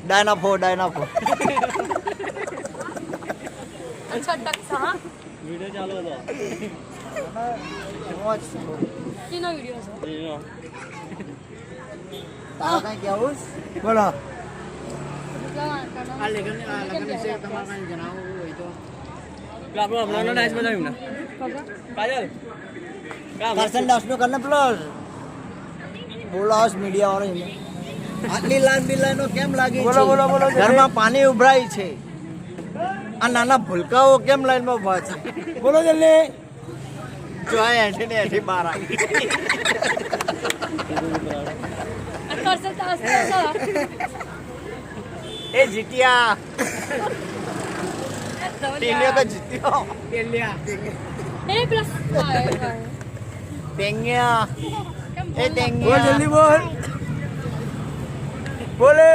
ડાયનાફો अच्छा टक्सा हाँ वीडियो चालू હતો तीनों वीडियो છે કઈ કેવું બોલો આ લેખન વિશે તમારે કઈ જણાવવું હોય તો આપણો હમણાંનો ડાન્સ બતાવ્યું ને કાજલ કરશન દાસ નો કરને પ્લસ બોલાસ મીડિયા વાળો એને આટલી લાંબી લાઈનો કેમ લાગી છે બોલો ઘરમાં પાણી ઉભરાય છે આ નાના ભૂલકાઓ કેમ લાઈનમાં ઉભા છે બોલો જલ્દી જો આ એઠી ને એઠી બહાર આવી કરશે તાસ એ જીત્યા ટીલિયો તો જીત્યો એ પ્લસ ટેંગિયા એ ટેંગિયા બોલ જલ્દી બોલ બોલે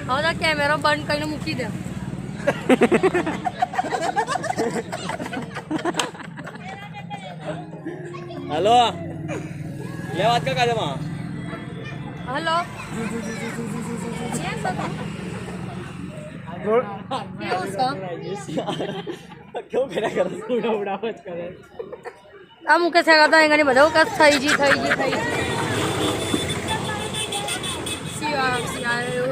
હવે કેમેરો બંધ કરીને મૂકી દે હેલો લે વાત કર કાજલમાં હેલો કેવું કર્યા કરે ઉડાવ જ કરે આ મૂકે છે કરતા એની બધા કસ થઈ જી